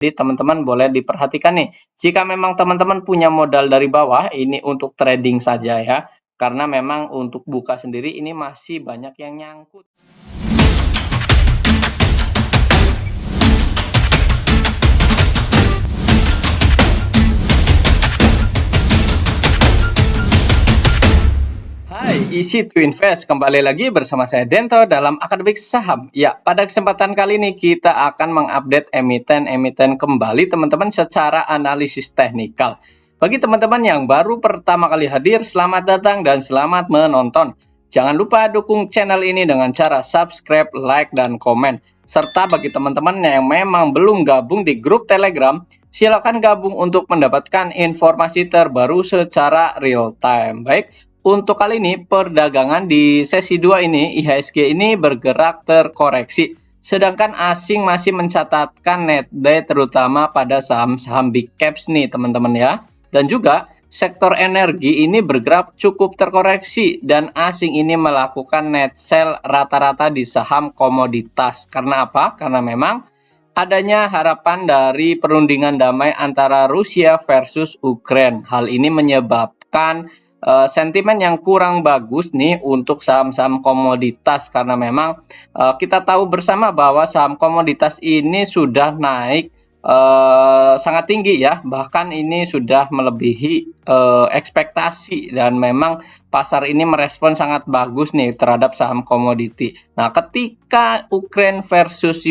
Jadi teman-teman boleh diperhatikan nih, jika memang teman-teman punya modal dari bawah, ini untuk trading saja ya, karena memang untuk buka sendiri ini masih banyak yang nyangkut. Hai, Easy to Invest. Kembali lagi bersama saya Dento dalam Akademik Saham. Ya, pada kesempatan kali ini kita akan mengupdate emiten-emiten kembali teman-teman secara analisis teknikal. Bagi teman-teman yang baru pertama kali hadir, selamat datang dan selamat menonton. Jangan lupa dukung channel ini dengan cara subscribe, like, dan komen. Serta bagi teman-teman yang memang belum gabung di grup Telegram, silakan gabung untuk mendapatkan informasi terbaru secara real time. Baik, untuk kali ini perdagangan di sesi 2 ini IHSG ini bergerak terkoreksi. Sedangkan asing masih mencatatkan net day terutama pada saham-saham big caps nih teman-teman ya. Dan juga sektor energi ini bergerak cukup terkoreksi dan asing ini melakukan net sell rata-rata di saham komoditas. Karena apa? Karena memang adanya harapan dari perundingan damai antara Rusia versus Ukraina. Hal ini menyebabkan sentimen yang kurang bagus nih untuk saham-saham komoditas karena memang kita tahu bersama bahwa saham komoditas ini sudah naik sangat tinggi ya, bahkan ini sudah melebihi ekspektasi dan memang pasar ini merespon sangat bagus nih terhadap saham komoditi. Nah, ketika Ukraine versus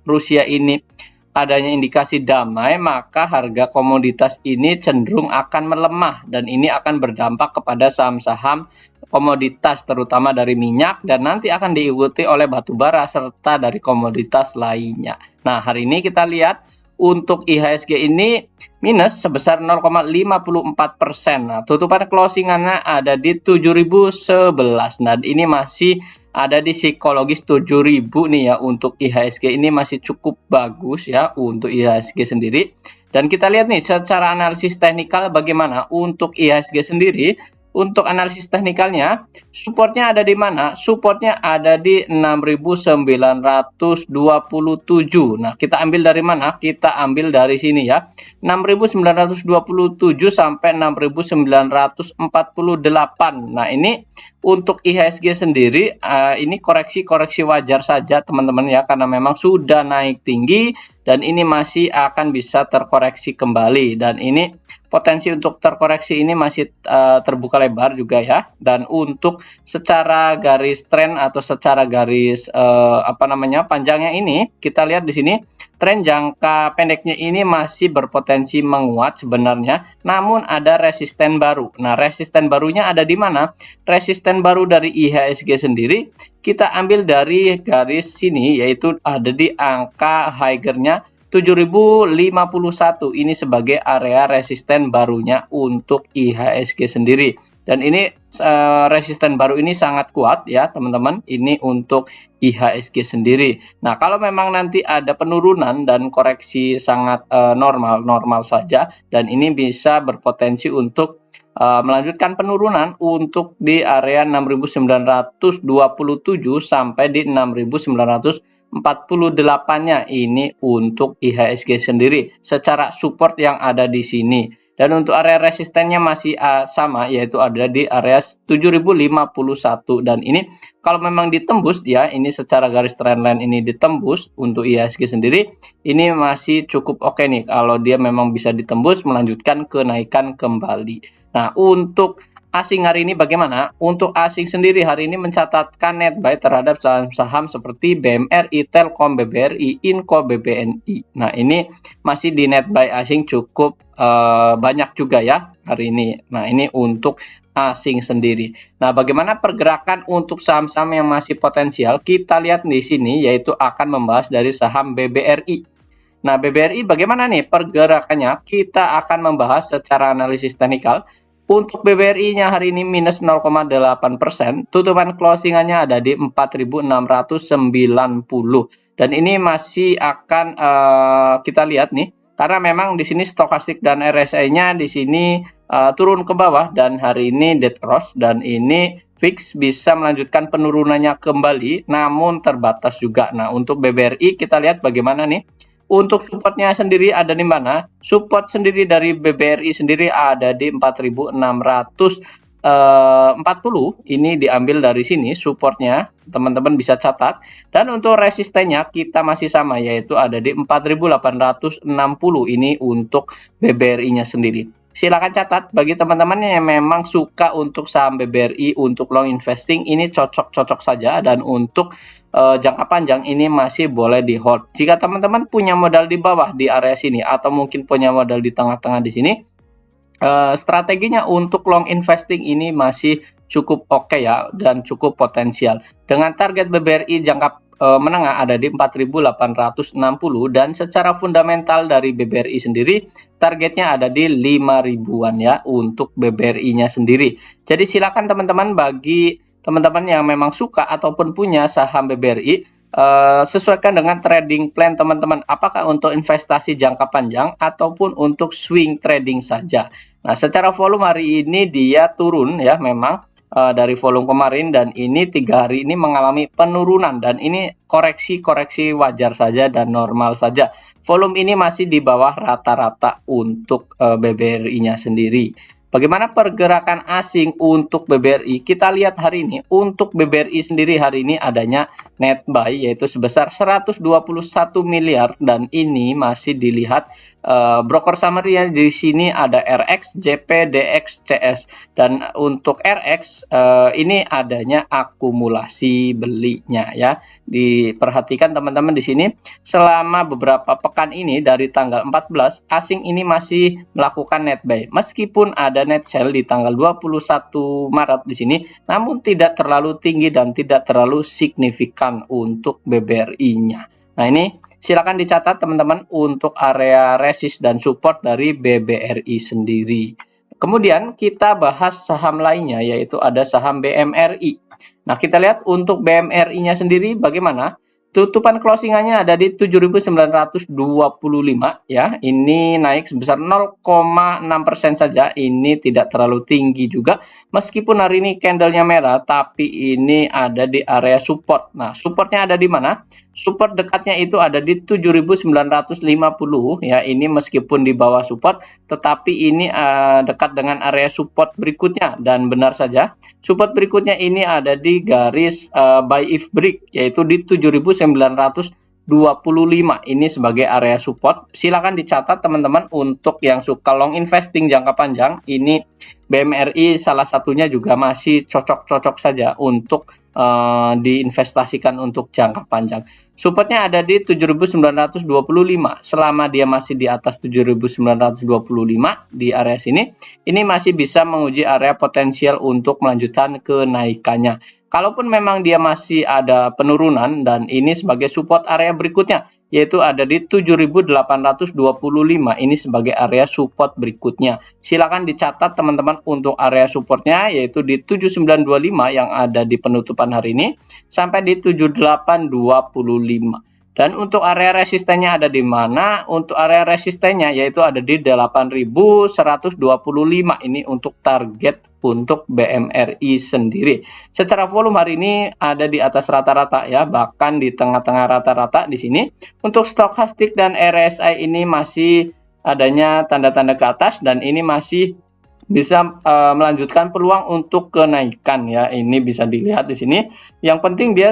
Rusia ini adanya indikasi damai, maka harga komoditas ini cenderung akan melemah dan ini akan berdampak kepada saham-saham komoditas terutama dari minyak dan nanti akan diikuti oleh batu bara serta dari komoditas lainnya. Nah, hari ini kita lihat untuk IHSG ini minus sebesar 0,54%. Nah, tutupan closingannya ada di 7.011 dan ini masih ada di psikologis 7.000 nih ya. Untuk IHSG ini masih cukup bagus ya untuk IHSG sendiri. Dan kita lihat nih secara analisis teknikal bagaimana untuk IHSG sendiri. Untuk analisis teknikalnya, supportnya ada di mana? Supportnya ada di 6.927. Nah, kita ambil dari mana? Kita ambil dari sini ya. 6.927 sampai 6.948. Nah, ini untuk IHSG sendiri ini koreksi-koreksi wajar saja teman-teman ya, karena memang sudah naik tinggi dan ini masih akan bisa terkoreksi kembali dan ini potensi untuk terkoreksi ini masih terbuka lebar juga ya. Dan untuk secara garis tren atau secara garis panjangnya ini kita lihat di sini tren jangka pendeknya ini masih berpotensi menguat sebenarnya, namun ada resisten baru. Nah, resisten barunya ada di mana? Resisten baru dari IHSG sendiri kita ambil dari garis sini, yaitu ada di angka higher-nya 7.051. Ini sebagai area resisten barunya untuk IHSG sendiri. Dan ini resisten baru ini sangat kuat ya teman-teman. Ini untuk IHSG sendiri. Nah, kalau memang nanti ada penurunan dan koreksi sangat normal saja dan ini bisa berpotensi untuk melanjutkan penurunan untuk di area 6.927 sampai di 6.948-nya ini untuk IHSG sendiri secara support yang ada di sini. Dan untuk area resistennya masih sama, yaitu ada di area 7.051 dan ini kalau memang ditembus ya, ini secara garis trendline ini ditembus untuk IHSG sendiri, ini masih cukup oke nih kalau dia memang bisa ditembus melanjutkan kenaikan kembali. Nah, untuk asing hari ini bagaimana? Untuk asing sendiri hari ini mencatatkan net buy terhadap saham-saham seperti BMRI, Telkom, BBRI, Inco, BBNI. Nah, ini masih di net buy asing cukup banyak juga ya hari ini. Nah, ini untuk asing sendiri. Nah, bagaimana pergerakan untuk saham-saham yang masih potensial? Kita lihat di sini yaitu akan membahas dari saham BBRI. Nah, BBRI bagaimana nih pergerakannya? Kita akan membahas secara analisis teknikal. Untuk BBRI-nya hari ini minus 0,8%, tutupan closingannya ada di 4.690 dan ini masih akan kita lihat nih, karena memang di sini stokastik dan RSI-nya di sini turun ke bawah dan hari ini dead cross, dan ini fix bisa melanjutkan penurunannya kembali namun terbatas juga. Nah, untuk BBRI kita lihat bagaimana nih. Untuk supportnya sendiri ada di mana? Support sendiri dari BBRI sendiri ada di 4.640. Ini diambil dari sini supportnya, teman-teman bisa catat. Dan untuk resistennya kita masih sama, yaitu ada di 4.860. Ini untuk BBRI-nya sendiri. Silakan catat bagi teman-teman yang memang suka untuk saham BBRI untuk long investing, ini cocok-cocok saja, dan untuk jangka panjang ini masih boleh di hold. Jika teman-teman punya modal di bawah di area sini atau mungkin punya modal di tengah-tengah di sini, strateginya untuk long investing ini masih cukup oke ya, dan cukup potensial. Dengan target BBRI jangka menengah ada di 4.860, dan secara fundamental dari BBRI sendiri targetnya ada di 5.000-an ya untuk BBRI-nya sendiri. Jadi silakan teman-teman, bagi teman-teman yang memang suka ataupun punya saham BBRI, sesuaikan dengan trading plan teman-teman, apakah untuk investasi jangka panjang ataupun untuk swing trading saja. Nah, secara volume hari ini dia turun ya, memang dari volume kemarin, dan ini 3 hari ini mengalami penurunan, dan ini koreksi wajar saja dan normal saja. Volume ini masih di bawah rata-rata untuk BBRI-nya sendiri. Bagaimana pergerakan asing untuk BBRI? Kita lihat hari ini untuk BBRI sendiri hari ini adanya net buy yaitu sebesar 121 miliar, dan ini masih dilihat broker summary di sini ada RX, JP, DX, CS, dan untuk RX ini adanya akumulasi belinya ya. Diperhatikan teman-teman di sini selama beberapa pekan ini dari tanggal 14 asing ini masih melakukan net buy, meskipun ada net sell di tanggal 21 Maret di sini, namun tidak terlalu tinggi dan tidak terlalu signifikan untuk BBRI-nya. Nah, ini silakan dicatat teman-teman untuk area resist dan support dari BBRI sendiri. Kemudian kita bahas saham lainnya, yaitu ada saham BMRI. Nah, kita lihat untuk BMRI-nya sendiri bagaimana. Tutupan closingannya ada di 7.925 ya. Ini naik sebesar 0,6% saja. Ini tidak terlalu tinggi juga. Meskipun hari ini candlenya merah, tapi ini ada di area support. Nah, supportnya ada di mana? Support dekatnya itu ada di 7.950 ya. Ini meskipun di bawah support, tetapi ini dekat dengan area support berikutnya, dan benar saja support berikutnya ini ada di garis buy if break, yaitu di 7.925 ini sebagai area support. Silakan dicatat teman-teman untuk yang suka long investing jangka panjang. Ini BMRI salah satunya juga masih cocok-cocok saja untuk diinvestasikan untuk jangka panjang. Supportnya ada di 7.925. Selama dia masih di atas 7.925 di area sini, ini masih bisa menguji area potensial untuk melanjutkan kenaikannya. Kalaupun memang dia masih ada penurunan, dan ini sebagai support area berikutnya, yaitu ada di 7.825. Ini sebagai area support berikutnya. Silakan dicatat teman-teman untuk area supportnya, yaitu di 7925 yang ada di penutupan hari ini sampai di 7825. Dan untuk area resistennya ada di mana? Untuk area resistennya yaitu ada di 8.125. Ini untuk target untuk BMRI sendiri. Secara volume hari ini ada di atas rata-rata ya, bahkan di tengah-tengah rata-rata di sini. Untuk stokastik dan RSI ini masih adanya tanda-tanda ke atas, dan ini masih bisa melanjutkan peluang untuk kenaikan ya. Ini bisa dilihat di sini. Yang penting dia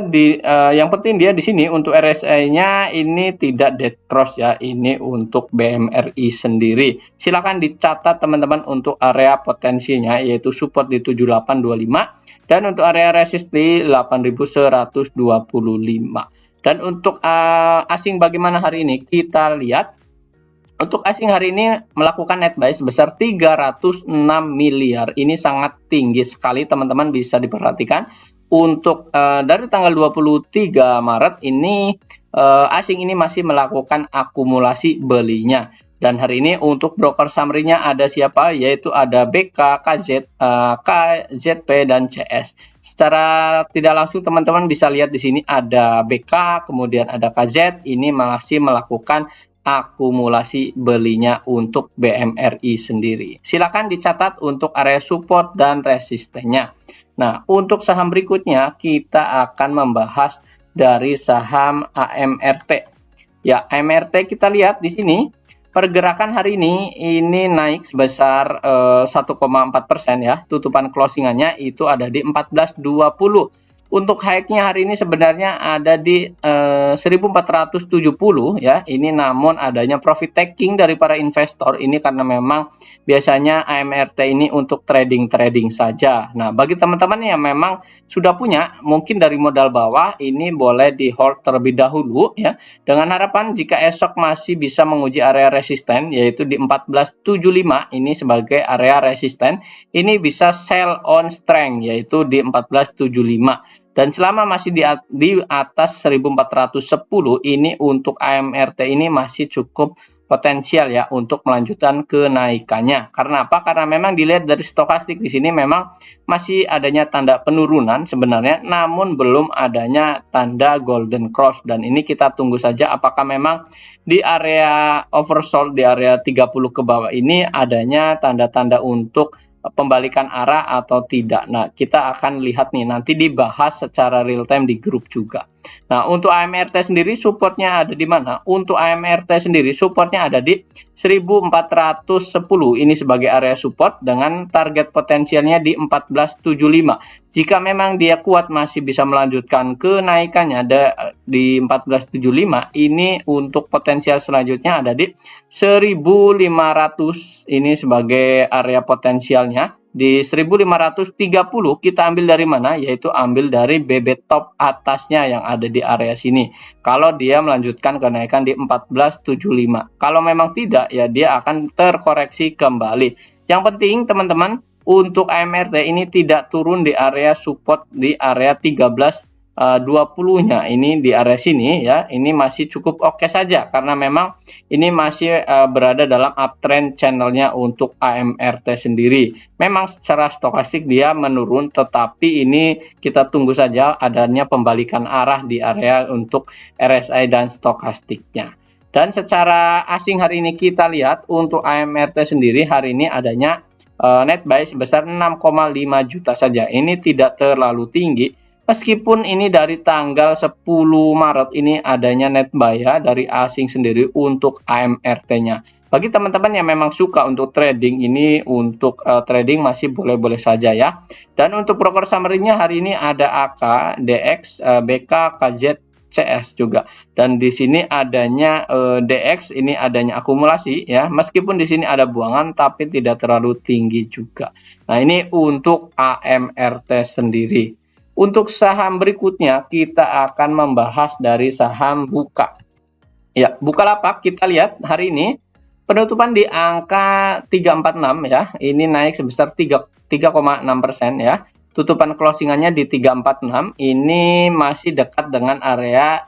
di sini untuk RSI-nya ini tidak dead cross ya. Ini untuk BMRI sendiri. Silakan dicatat teman-teman untuk area potensinya, yaitu support di 7825 dan untuk area resist di 8125. Dan untuk asing bagaimana hari ini? Kita lihat. Untuk asing hari ini melakukan net buy sebesar 306 miliar. Ini sangat tinggi sekali teman-teman, bisa diperhatikan. Untuk dari tanggal 23 Maret ini asing ini masih melakukan akumulasi belinya. Dan hari ini untuk broker summary-nya ada siapa? Yaitu ada BK, KZ, KZP, dan CS. Secara tidak langsung teman-teman bisa lihat di sini ada BK, kemudian ada KZ, ini masih melakukan akumulasi belinya untuk BMRI sendiri. Silakan dicatat untuk area support dan resistennya. Nah, untuk saham berikutnya kita akan membahas dari saham AMRT. Ya, AMRT kita lihat di sini pergerakan hari ini naik sebesar 1,4% ya. Tutupan closingannya itu ada di 1420. Untuk high-nya hari ini sebenarnya ada di 1470 ya. Ini namun adanya profit taking dari para investor ini karena memang biasanya AMRT ini untuk trading saja. Nah, bagi teman-teman yang memang sudah punya mungkin dari modal bawah ini boleh di hold terlebih dahulu ya. Dengan harapan jika esok masih bisa menguji area resisten yaitu di 1475 ini sebagai area resisten, ini bisa sell on strength yaitu di 1475. Dan selama masih di atas 1410 ini untuk AMRT ini masih cukup potensial ya untuk melanjutkan kenaikannya. Karena apa? Karena memang dilihat dari stokastik di sini memang masih adanya tanda penurunan sebenarnya, namun belum adanya tanda golden cross, dan ini kita tunggu saja apakah memang di area oversold di area 30 ke bawah ini adanya tanda-tanda untuk pembalikan arah atau tidak. Nah, kita akan lihat nih nanti dibahas secara real time di grup juga. Nah, untuk AMRT sendiri supportnya ada di mana? Untuk AMRT sendiri supportnya ada di 1410 ini sebagai area support dengan target potensialnya di 1475. Jika memang dia kuat masih bisa melanjutkan kenaikannya di 1475, ini untuk potensial selanjutnya ada di 1500 ini sebagai area potensialnya. Di 1530 kita ambil dari mana? Yaitu ambil dari BB top atasnya yang ada di area sini. Kalau dia melanjutkan kenaikan di 1475. Kalau memang tidak ya dia akan terkoreksi kembali. Yang penting teman-teman untuk AMRT ini tidak turun di area support di area 1320-nya ini di area sini ya, ini masih cukup oke saja karena memang ini masih berada dalam uptrend channelnya untuk AMRT sendiri. Memang secara stokastik dia menurun, tetapi ini kita tunggu saja adanya pembalikan arah di area untuk RSI dan stokastiknya. Dan secara asing hari ini kita lihat untuk AMRT sendiri hari ini adanya net buy sebesar 6,5 juta saja. Ini tidak terlalu tinggi. Meskipun ini dari tanggal 10 Maret ini adanya net buy ya dari asing sendiri untuk AMRT-nya. Bagi teman-teman yang memang suka untuk trading ini, untuk trading masih boleh-boleh saja ya. Dan untuk broker summary-nya hari ini ada AK, DX, BK, KZ, CS juga. Dan di sini adanya DX, ini adanya akumulasi ya. Meskipun di sini ada buangan tapi tidak terlalu tinggi juga. Nah, ini untuk AMRT sendiri. Untuk saham berikutnya kita akan membahas dari saham Buka. Ya, Bukalapak kita lihat hari ini penutupan di angka 346 ya. Ini naik sebesar 3,6% ya. Tutupan closingannya di 346. Ini masih dekat dengan area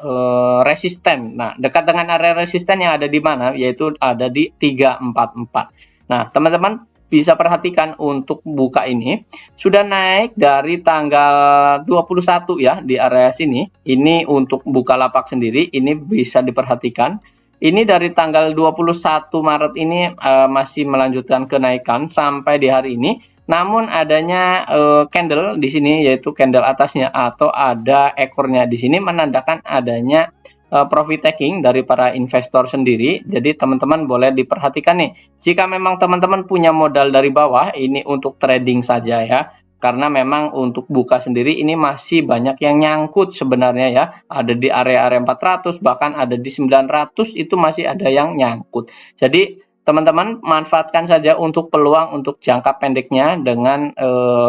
resisten. Nah, dekat dengan area resisten yang ada di mana? Yaitu ada di 344. Nah, teman-teman bisa perhatikan untuk Buka ini sudah naik dari tanggal 21 ya di area sini. Ini untuk Bukalapak sendiri ini bisa diperhatikan. Ini dari tanggal 21 Maret ini masih melanjutkan kenaikan sampai di hari ini. Namun adanya candle di sini yaitu candle atasnya atau ada ekornya di sini menandakan adanya profit taking dari para investor sendiri. Jadi teman-teman boleh diperhatikan nih, jika memang teman-teman punya modal dari bawah ini untuk trading saja ya, karena memang untuk Buka sendiri ini masih banyak yang nyangkut sebenarnya ya, ada di area-area 400 bahkan ada di 900 itu masih ada yang nyangkut. Jadi teman-teman manfaatkan saja untuk peluang untuk jangka pendeknya dengan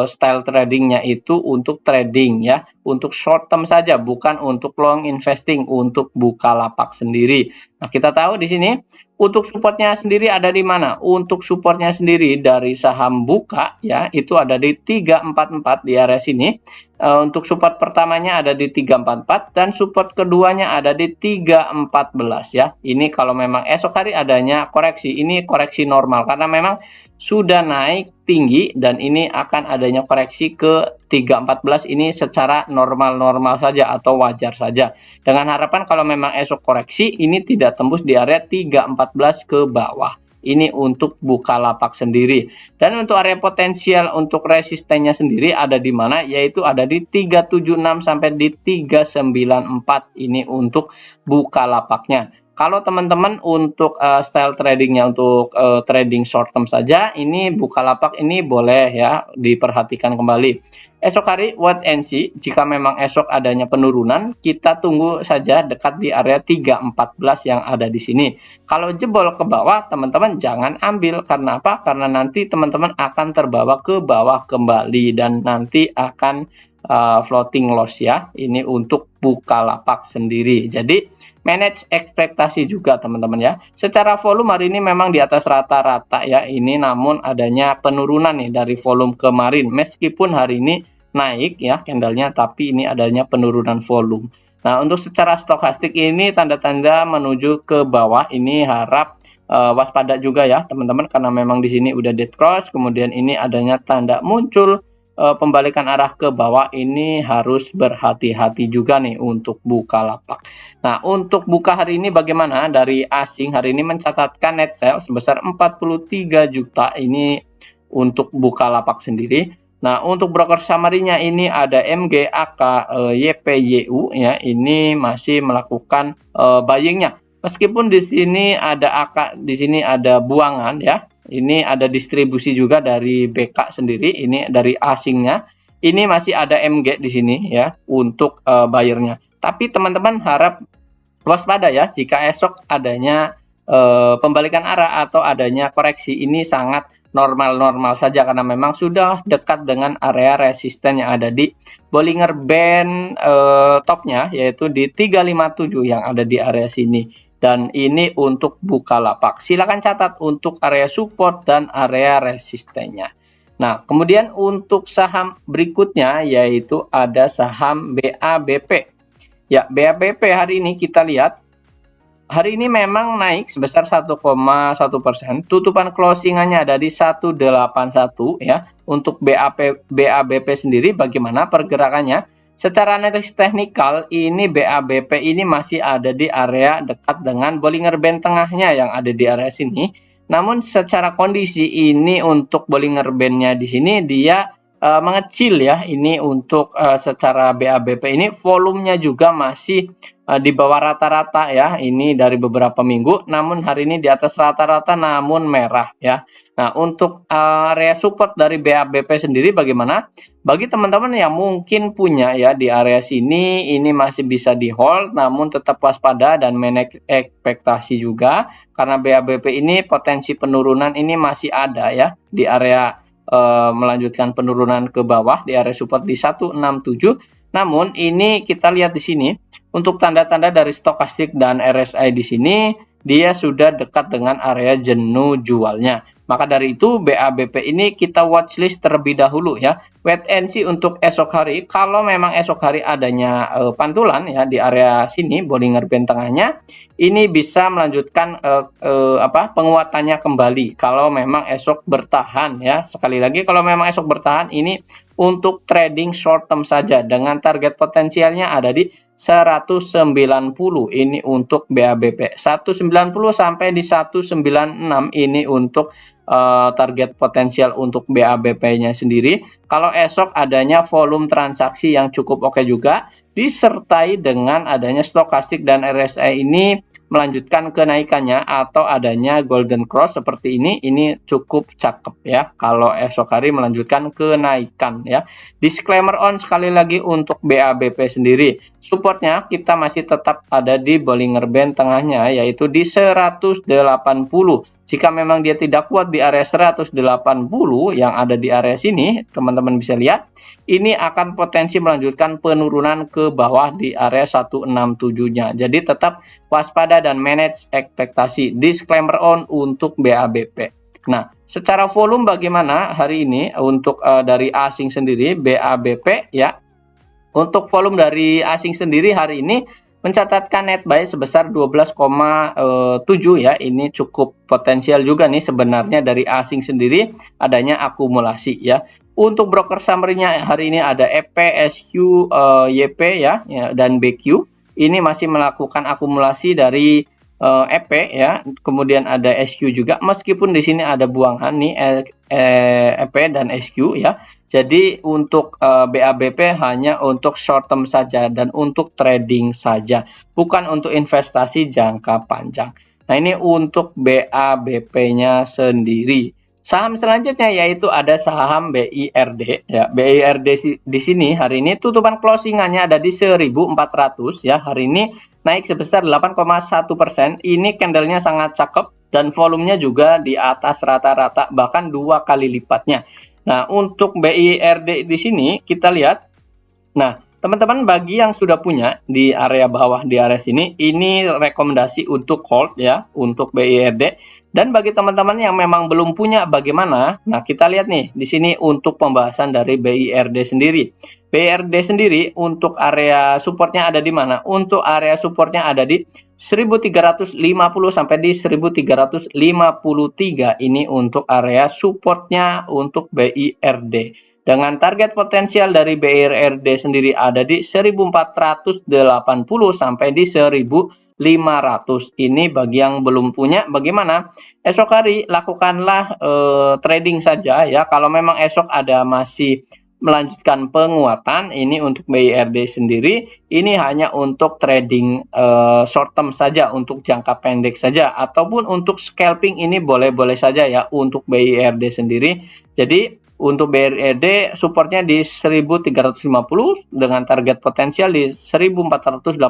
style tradingnya itu untuk trading ya, untuk short term saja, bukan untuk long investing untuk Bukalapak sendiri. Nah, kita tahu di sini untuk supportnya sendiri ada di mana? Untuk supportnya sendiri dari saham Buka ya, itu ada di 344 di area sini. Untuk support pertamanya ada di 344 dan support keduanya ada di 314 ya. Ini kalau memang esok hari adanya koreksi, ini koreksi normal karena memang sudah naik tinggi dan ini akan adanya koreksi ke 314 ini secara normal-normal saja atau wajar saja. Dengan harapan kalau memang esok koreksi ini tidak tembus di area 314 ke bawah. Ini untuk Bukalapak sendiri. Dan untuk area potensial untuk resistennya sendiri ada di mana? Yaitu ada di 376 sampai di 394. Ini untuk Bukalapaknya. Kalau teman-teman untuk style tradingnya untuk trading short term saja, ini Bukalapak ini boleh ya diperhatikan kembali. Esok hari wait and see, jika memang esok adanya penurunan, kita tunggu saja dekat di area 314 yang ada di sini. Kalau jebol ke bawah, teman-teman jangan ambil. Karena apa? Karena nanti teman-teman akan terbawa ke bawah kembali dan nanti akan floating loss ya. Ini untuk Bukalapak sendiri. Jadi manage ekspektasi juga teman-teman ya. Secara volume hari ini memang di atas rata-rata ya. Ini namun adanya penurunan nih dari volume kemarin. Meskipun hari ini naik ya candlenya, tapi ini adanya penurunan volume. Nah, untuk secara stokastik ini tanda-tanda menuju ke bawah. Ini harap waspada juga ya teman-teman, karena memang di sini udah dead cross, kemudian ini adanya tanda muncul pembalikan arah ke bawah. Ini harus berhati-hati juga nih untuk Bukalapak. Nah, untuk buka hari ini bagaimana? Dari asing hari ini mencatatkan net sale sebesar 43 juta ini untuk Bukalapak sendiri. Nah, untuk broker summary-nya ini ada MG, AK, YPYU ya, ini masih melakukan buying-nya. Meskipun di sini ada AK, di sini ada buangan ya. Ini ada distribusi juga dari BK sendiri, ini dari asingnya. Ini masih ada MG di sini ya untuk buyer-nya. Tapi teman-teman harap waspada ya jika esok adanya pembalikan arah atau adanya koreksi. Ini sangat normal-normal saja karena memang sudah dekat dengan area resisten yang ada di Bollinger Band topnya, yaitu di 357 yang ada di area sini. Dan ini untuk Bukalapak. Silakan catat untuk area support dan area resistennya. Nah, kemudian untuk saham berikutnya yaitu ada saham BABP. Ya, BABP hari ini kita lihat hari ini memang naik sebesar 1,1%. Tutupan closingannya ada di 181 ya. Untuk BABP sendiri bagaimana pergerakannya? Secara analisis teknikal ini BABP ini masih ada di area dekat dengan Bollinger Band tengahnya yang ada di area sini. Namun secara kondisi ini untuk Bollinger Band-nya di sini dia mengecil ya. Ini untuk secara BABP ini volumenya juga masih di bawah rata-rata ya. Ini dari beberapa minggu, namun hari ini di atas rata-rata namun merah ya. Nah, untuk area support dari BABP sendiri bagaimana? Bagi teman-teman yang mungkin punya ya di area sini, ini masih bisa di hold, namun tetap waspada dan manage ekspektasi juga karena BABP ini potensi penurunan ini masih ada ya di area melanjutkan penurunan ke bawah di area support di 167. Namun ini kita lihat di sini untuk tanda-tanda dari stokastik dan RSI di sini dia sudah dekat dengan area jenuh jualnya. Maka dari itu BABP ini kita watchlist terlebih dahulu ya. Wait and see untuk esok hari. Kalau memang esok hari adanya pantulan ya di area sini Bollinger Band tengahnya, ini bisa melanjutkan penguatannya kembali. Kalau memang esok bertahan ya. Sekali lagi kalau memang esok bertahan ini untuk trading short term saja dengan target potensialnya ada di 190. Ini untuk BABP 190 sampai di 196 ini untuk target potensial untuk BABP-nya sendiri. Kalau esok adanya volume transaksi yang cukup oke juga disertai dengan adanya stokastik dan RSI ini melanjutkan kenaikannya atau adanya golden cross seperti ini cukup cakep ya kalau esok hari melanjutkan kenaikan ya. Disclaimer on sekali lagi untuk BABP sendiri, supportnya kita masih tetap ada di Bollinger Band tengahnya yaitu di 180. Jika memang dia tidak kuat di area 180 yang ada di area sini, teman-teman bisa lihat ini akan potensi melanjutkan penurunan ke bawah di area 167-nya. Jadi tetap waspada dan manage ekspektasi. Disclaimer on untuk BABP. Nah, secara volume bagaimana hari ini untuk dari asing sendiri BABP ya. Untuk volume dari asing sendiri hari ini mencatatkan net buy sebesar 12,7 ya. Ini cukup potensial juga nih sebenarnya dari asing sendiri adanya akumulasi ya. Untuk broker summary-nya hari ini ada EP, SQ, YP ya, dan BQ. Ini masih melakukan akumulasi dari EP ya, kemudian ada SQ juga. Meskipun di sini ada buangan nih EP dan SQ ya. Jadi untuk BABP hanya untuk short term saja dan untuk trading saja, bukan untuk investasi jangka panjang. Nah, ini untuk BABP-nya sendiri. Saham selanjutnya yaitu ada saham BIRD ya. BIRD di sini hari ini tutupan closingannya ada di 1.400 ya. Hari ini naik sebesar 8,1%. Ini candlenya sangat cakep dan volumenya juga di atas rata-rata, bahkan 2 kali lipatnya. Nah, untuk BIRD di sini kita lihat. Nah, teman-teman bagi yang sudah punya di area bawah di area sini, ini rekomendasi untuk hold ya untuk BIRD. Dan bagi teman-teman yang memang belum punya bagaimana? Nah, kita lihat nih di sini untuk pembahasan dari BIRD sendiri. BIRD sendiri untuk area supportnya ada di mana? Untuk area supportnya ada di 1350 sampai di 1353. Ini untuk area supportnya untuk BIRD. Dengan target potensial dari BIRD sendiri ada di 1480 sampai di 1500. Ini bagi yang belum punya bagaimana? Esok hari lakukanlah trading saja ya. Kalau memang esok ada masih melanjutkan penguatan, ini untuk BIRD sendiri ini hanya untuk trading short term saja, untuk jangka pendek saja, ataupun untuk scalping ini boleh-boleh saja ya untuk BIRD sendiri. Jadi untuk BIRD supportnya di 1350 dengan target potensial di 1480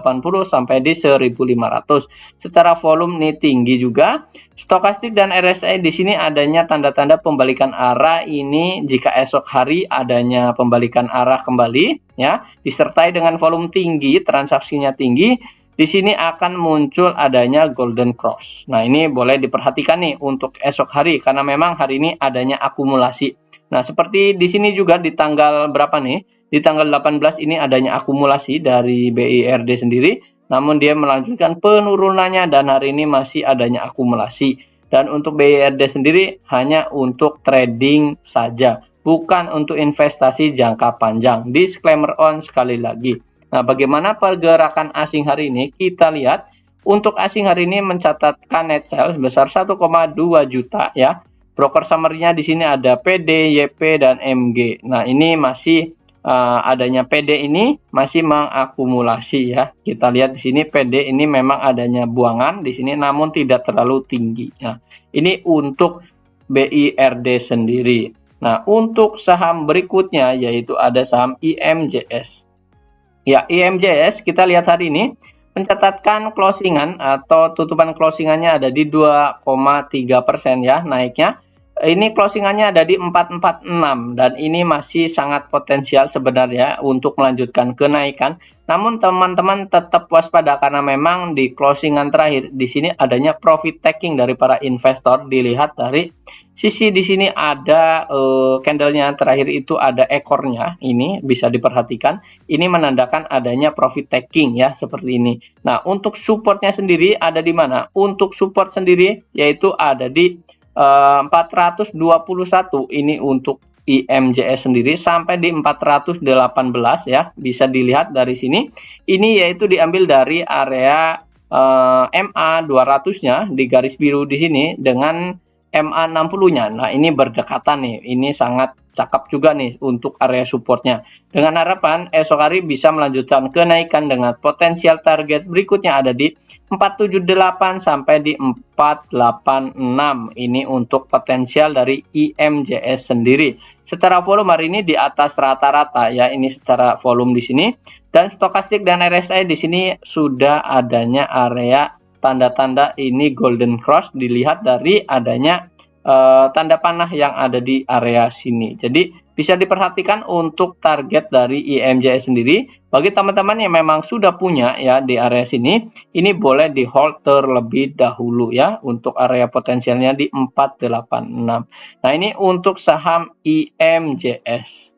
sampai di 1500. Secara volume ini tinggi juga. Stokastik dan RSI di sini adanya tanda-tanda pembalikan arah. Ini jika esok hari adanya pembalikan arah kembali ya, disertai dengan volume tinggi, transaksinya tinggi, di sini akan muncul adanya golden cross. Nah, ini boleh diperhatikan nih untuk esok hari karena memang hari ini adanya akumulasi. Nah, seperti di sini juga di tanggal berapa nih? Di tanggal 18 ini adanya akumulasi dari BIRD sendiri, namun dia melanjutkan penurunannya dan hari ini masih adanya akumulasi. Dan untuk BIRD sendiri hanya untuk trading saja, bukan untuk investasi jangka panjang. Disclaimer on sekali lagi. Nah, bagaimana pergerakan asing hari ini? Kita lihat untuk asing hari ini mencatatkan net sales sebesar 1,2 juta ya. Broker summary-nya di sini ada PD, YP, dan MG. Nah, ini masih adanya PD ini masih mengakumulasi ya. Kita lihat di sini PD ini memang adanya buangan di sini namun tidak terlalu tinggi. Nah, ini untuk BIRD sendiri. Nah, untuk saham berikutnya yaitu ada saham IMJS. Ya, IMJS kita lihat hari ini mencatatkan closingan atau tutupan closingannya ada di 2,3% ya naiknya. Ini closingannya ada di 446 dan ini masih sangat potensial sebenarnya untuk melanjutkan kenaikan. Namun teman-teman tetap waspada karena memang di closingan terakhir di sini adanya profit taking dari para investor. Dilihat dari sisi di sini ada candlenya terakhir itu ada ekornya, ini bisa diperhatikan. Ini menandakan adanya profit taking ya seperti ini. Nah, untuk supportnya sendiri ada di mana? Untuk support sendiri yaitu ada di 421 ini untuk IMJS sendiri sampai di 418 ya, bisa dilihat dari sini. Ini yaitu diambil dari area MA 200-nya di garis biru di sini dengan MA 60-nya. Nah, ini berdekatan nih. Ini sangat cakep juga nih untuk area supportnya. Dengan harapan esok hari bisa melanjutkan kenaikan dengan potensial target berikutnya ada di 478 sampai di 486. Ini untuk potensial dari IMJS sendiri. Secara volume hari ini di atas rata-rata ya, ini secara volume di sini. Dan stokastik dan RSI di sini sudah adanya area tanda-tanda ini golden cross, dilihat dari adanya tanda panah yang ada di area sini. Jadi bisa diperhatikan untuk target dari IMJS sendiri. Bagi teman-teman yang memang sudah punya ya di area sini, ini boleh di hold terlebih dahulu ya untuk area potensialnya di 486. Nah, ini untuk saham IMJS.